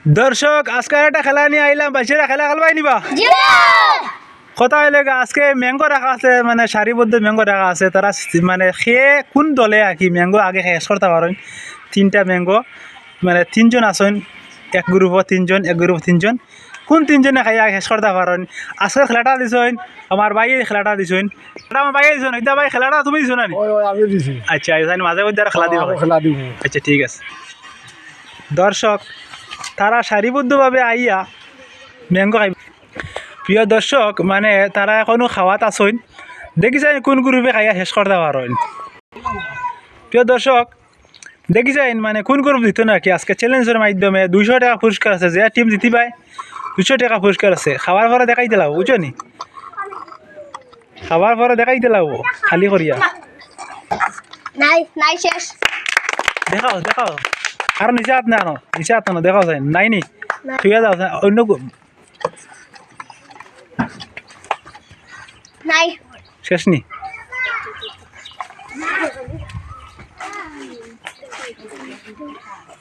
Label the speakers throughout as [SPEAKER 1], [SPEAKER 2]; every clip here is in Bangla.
[SPEAKER 1] দর্শক আজকে একটা খেলা নিয়ে আইলাম, বাচ্চারা খেলা খেলবাই নিবা। কথা হইলে আজকে ম্যাঙ্গো রাখা আছে, মানে সারিবদ্ধ ম্যাঙ্গো রাখা আছে। তারা মানে খেয়ে কোন দলে আর কি ম্যাঙ্গো আগে শেষ করতে পারেন। 3টা ম্যাঙ্গো, মানে 3জন আছেন, এক গ্রুপও 3জন, এক গ্রুপ 3জন। কোন 3জনে খাই আগে শেষ করতে পারেন। আজকের খেলাটা দিছেন আমার বাইরে, খেলাটা দিছেন আমার বাইরে দিছেন। এটা ভাই খেলাটা তুমি দিছো না? আচ্ছা, মাঝে মধ্যে আর খেলা দিব। আচ্ছা ঠিক আছে। দর্শক তারা সারিবদ্ধভাবে আইয়া ম্যাঙ্গো খাই। প্রিয় দর্শক, মানে তারা এখনো খাওয়াত আসেন, দেখিছেন কোন গ্রুপে খাইয়া শেষ করতে পারেন। প্রিয় দর্শক দেখিছেন মানে কোন গ্রুপ দিত না কি। আজকে চ্যালেঞ্জের মাধ্যমে 200 টাকা পুরস্কার আছে, যে টিম জিতি পায় 200 টাকা পুরস্কার আছে। খাওয়ার পরে দেখাই দিলাম, বুঝছো নি? খাওয়ার পরে দেখাই দিলাম খালি করিয়া।
[SPEAKER 2] নাই নাই শেষ।
[SPEAKER 1] দেখাও দেখাও, আর নিচে হাত না আনো, নিচে হাত আনো, দেখাও যায় নাই নি। ঠিক আছে, অন্য
[SPEAKER 2] নাই
[SPEAKER 1] শেষ নি।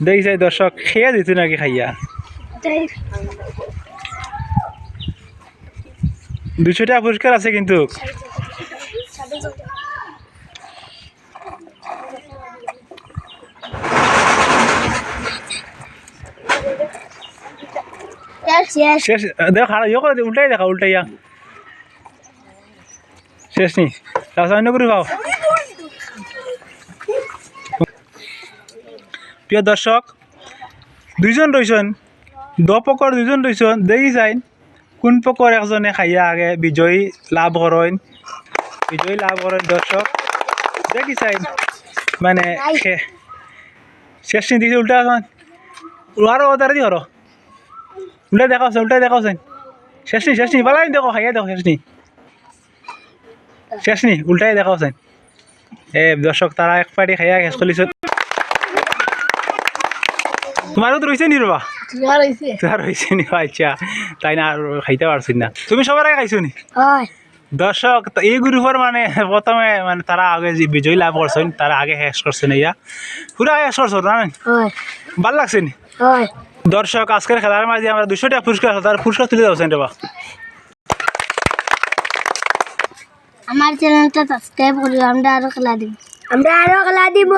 [SPEAKER 1] দেখিছে দর্শক খেয়ে দিত নাকি খাইয়া। 200 টাকা পুরস্কার আছে কিন্তু। শেষ দেখো, উল্টাই দেখা, উল্টাইয়া শেষ নি। অন্য করে খাও। প্রিয় দর্শক 2জন রয়েছেন, পকর 2জন রয়েছেন। দেখি যাই কোন পকর একজনে খাইয়া আগে বিজয়ী লাভ করেন। বিজয়ী লাভ করেন দর্শক দেখি চাই, মানে শেষ নি দিকে উল্টা এখন আরো ওদারে দি হর উল্টাই দেখাওছেন, উল্টাই দেখাওছেন। শেষ নি পালাই দেখো, খাইয়া দেখো। শেষ নি উল্টাই দেখাওছেন। দর্শক তারা এক পাটি খাইয়া শেষ করিছে। তোমারও তো রয়েছে নি রবা? তোমার রয়েছে নি? আচ্ছা, তাই না আর খাইতে পারছি না। তুমি সবার আগে খাইছো নি? দর্শক এই গ্রুপের মানে প্রথমে মানে তারা আগে যে বিজয়ী লাভ করছেন, তারা আগে শেষ করছেন। ইয়া পুরা শেষ করছো না? ভাল লাগছে নি? দর্শক আজকের খেলার মাঝে আমরা 200 টাকা পুরস্কার, তার পুরস্কার তুলে যাচ্ছেন রে বা।
[SPEAKER 2] আমার চ্যানেলটা সাবস্ক্রাইব করি, আমরা আরো খেলা দিব।